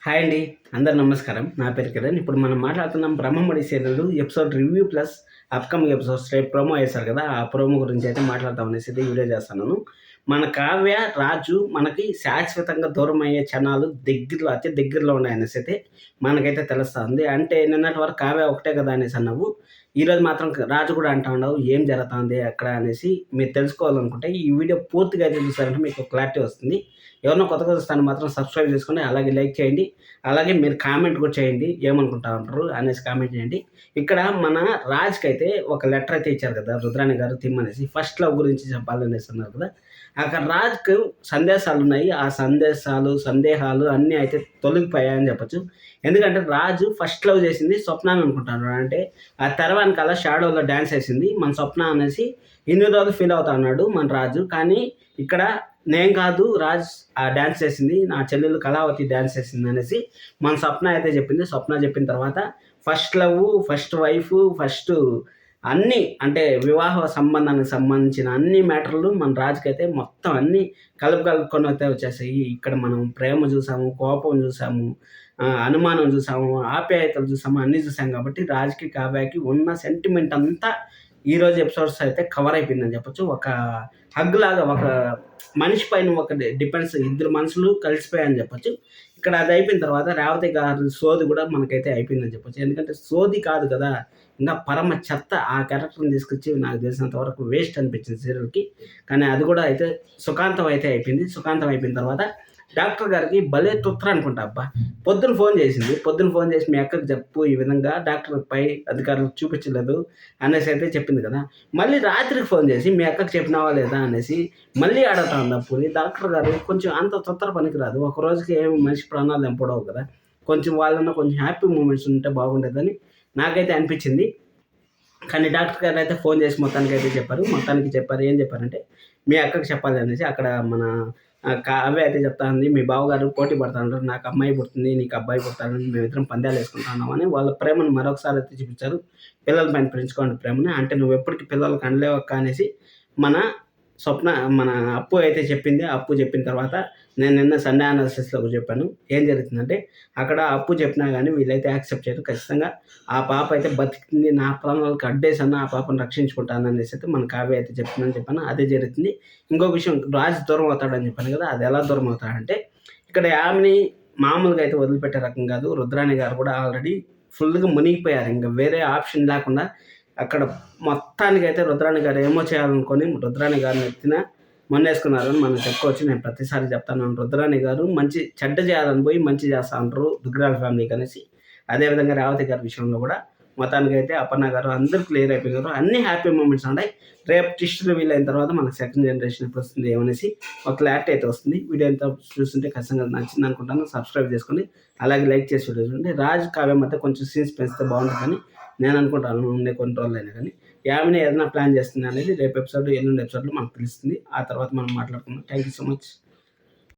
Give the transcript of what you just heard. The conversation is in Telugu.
హాయ్ అండి. అందరు నమస్కారం. నా పేరు కిరణ్. ఇప్పుడు మనం మాట్లాడుతున్నాం 'Brahmamudi' serial episode review plus upcoming episodes రేపు ప్రోమో ఏశారు కదా! ఆ ప్రోమో గురించి అయితే మాట్లాడదాం అనేసి వీడియో చేస్తున్నాను. మన కావ్య, రాజు మనకి శాశ్వతంగా దూరమయ్యే క్షణాలు దగ్గరలో అతి దగ్గరలో ఉన్నాయనేసి అయితే మనకైతే తెలుస్తుంది. అంటే నిన్నటి వరకు కావ్య ఒకటే కదా అనేసి అన్నావు. ఈరోజు మాత్రం రాజు కూడా అంటా ఉన్నావు. ఏం జరుగుతుంది అక్కడ అనేసి మీరు తెలుసుకోవాలనుకుంటే ఈ వీడియో పూర్తిగా అయితే చూసారంటే మీకు క్లారిటీ వస్తుంది. ఎవరైనా కొత్తగా చూస్తాను మాత్రం సబ్స్క్రైబ్ చేసుకొని అలాగే లైక్ చేయండి. అలాగే మీరు కామెంట్ కూడా చేయండి. ఏమనుకుంటా ఉంటారు అనేసి కామెంట్ చేయండి. ఇక్కడ మన రాజ్‌కైతే ఒక లెటర్ అయితే ఇచ్చారు కదా! రుద్రాణి గారు తిమ్మనేసి. ఫస్ట్ లవ్ గురించి చెప్పాలనేసి అన్నారు కదా! అక్కడ రాజ్‌కు సందేశాలున్నాయి. ఆ సందేహాలు అన్నీ అయితే తొలగిపోయాయని చెప్పొచ్చు. ఎందుకంటే రాజు ఫస్ట్ లవ్ చేసింది స్వప్నాని అనుకుంటాను. అంటే ఆ తెర వెనకాల షాడోలో డాన్స్ ఏసింది మన స్వప్న అనేసి ఇన్ని రోజులు ఫీల్ అవుతా ఉన్నాడు మన రాజు. కానీ ఇక్కడ నేను కాదు రాజ్ ఆ డాన్స్ చేసింది. నా చెల్లెలు కళావతి డాన్స్ చేసిందనేసి మన స్వప్న అయితే చెప్పింది. స్వప్న చెప్పిన తర్వాత first love, first wife, first అన్నీ అంటే వివాహ సంబంధానికి సంబంధించిన అన్ని మ్యాటర్‌లు మన రాజుకైతే మొత్తం అన్నీ కలుపుకొని అయితే వచ్చేసాయి. ఇక్కడ మనం ప్రేమ చూసాము, కోపం చూసాము, అనుమానం చూసాము, ఆప్యాయతలు చూసాము, అన్నీ చూసాం కాబట్టి రాజుకి, కావ్యకి ఉన్న సెంటిమెంట్ అంతా ఈరోజు ఎపిసోడ్స్ అయితే కవర్ అయిపోయిందని చెప్పొచ్చు. ఒక హగ్ లాగా ఒక మనిషి పైన ఒక డిపెండ్స్ ఇద్దరు మనుషులు కలిసిపోయాయని చెప్పొచ్చు. ఇక్కడ అది అయిపోయిన తర్వాత రేవతి గారి సోది కూడా మనకైతే అయిపోయిందని చెప్పొచ్చు. ఎందుకంటే సోది కాదు కదా! ఇంకా పరమ చెత్త ఆ క్యారెక్టర్‌ని తీసుకొచ్చి నాకు తెలిసినంత వరకు వేస్ట్ అనిపించింది సీరియల్‌కి. కానీ అది కూడా అయితే సుఖాంతం అయితే అయిపోయింది. సుఖాంతం అయిపోయిన తర్వాత డాక్టర్ గారికి భలే తుత్తర అనుకుంటా అబ్బా! పొద్దున ఫోన్ చేసింది. పొద్దున ఫోన్ చేసి మీ అక్కకి చెప్పు ఈ విధంగా డాక్టర్ పై అధికారులకు చూపించలేదు అనేసి అయితే చెప్పింది కదా! మళ్ళీ రాత్రికి ఫోన్ చేసి మీ అక్కకి చెప్పినావా లేదా అనేసి మళ్ళీ అడగతా ఉంది అప్పుని. డాక్టర్ గారు కొంచెం అంత తొందర పనికిరాదు. ఒక రోజుకి ఏమి మనిషి ప్రాణాలు తెంపడవు కదా! కొంచెం వాళ్ళన్నా కొంచెం హ్యాపీ మూమెంట్స్ ఉంటే బాగుండేదని నాకైతే అనిపించింది. కానీ డాక్టర్ గారు అయితే ఫోన్ చేసి మొత్తానికైతే చెప్పారు. మొత్తానికి చెప్పారు. ఏం చెప్పారంటే, మీ అక్కకి చెప్పాలి అనేసి అక్కడ మన కావ్య అయితే చెప్తా ఉంది. మీ బావగారు పోటీ పడతా ఉంటారు. నాకు అమ్మాయి పుడుతుంది, నీకు అబ్బాయి పుడతాడని మేమిద్దరం పందాలు వేసుకుంటున్నాం అని వాళ్ళ ప్రేమను మరొకసారి అయితే చూపించారు. పిల్లల పైన పెంచుకోండి ప్రేమని. అంటే నువ్వు ఎప్పటికి పిల్లలకి అనలేవక్క అనేసి మన స్వప్న మన అప్పు అయితే చెప్పింది. అప్పు చెప్పిన తర్వాత నేను నిన్న సండే అనాలిసిస్‌లో చెప్పాను. ఏం జరుగుతుందంటే అక్కడ అప్పు చెప్పినా గానీ వీళ్ళైతే యాక్సెప్ట్ చేయరు. ఖచ్చితంగా ఆ పాప అయితే బతికింది. నా ప్రాణాలకు అడ్డేసన్నా ఆ పాపను రక్షించుకుంటాననేసి అయితే మన కావ్య అయితే చెప్తుందని చెప్పాను. అదే జరుగుతుంది. ఇంకో విషయం రాజు దూరం అవుతాడని చెప్పాను కదా! అది ఎలా దూరం అవుతాడంటే ఇక్కడ యామిని మామూలుగా అయితే వదిలిపెట్టే రకం కాదు. రుద్రాణి గారు కూడా ఆల్రెడీ ఫుల్‌గా మునిగిపోయారు. ఇంక వేరే ఆప్షన్ లేకుండా అక్కడ మొత్తానికైతే రుద్రాణి గారు ఏమో చేయాలనుకోని రుద్రాణి గారిని ఎత్తిన మొన్నేసుకున్నారని మనం చెప్పుకోవచ్చు. నేను ప్రతిసారి చెప్తాను. రుద్రాణి గారు చెడ్డ చేయాలని పోయి మంచి చేస్తా ఉంటారు దుగ్గిరాల ఫ్యామిలీకి అనేసి. అదేవిధంగా రేవతి గారి విషయంలో కూడా మొత్తానికైతే అపర్ణ గారు అందరూ క్లియర్ అయిపోయినారు. అన్ని హ్యాపీ మూమెంట్స్ ఉంటాయి. రేపు ట్విస్ట్ రివీల్ అయిన తర్వాత మనకు సెకండ్ జనరేషన్ ఎప్పుడు వస్తుంది ఏమనేసి ఒక క్లారిటీ అయితే వస్తుంది. వీడియో అంతా చూస్తుంటే ఖచ్చితంగా నచ్చింది అనుకుంటాను. సబ్స్క్రైబ్ చేసుకోండి. అలాగే లైక్ చేసి వీడియో చూడండి. రాజ్ కావ్య మధ్య కొంచెం సీన్స్ పెంచితే బాగుంటుందని నేను అనుకుంటాను. ఉండే కొన్ని రోజులైనా కానీ యామిని ఏదైనా ప్లాన్ చేస్తుంది అనేది రేపు ఎపిసోడ్, ఎల్లుండి ఎపిసోడ్‌లో మనకు తెలుస్తుంది. ఆ తర్వాత మనం మాట్లాడుకుందాం. Thank you so much.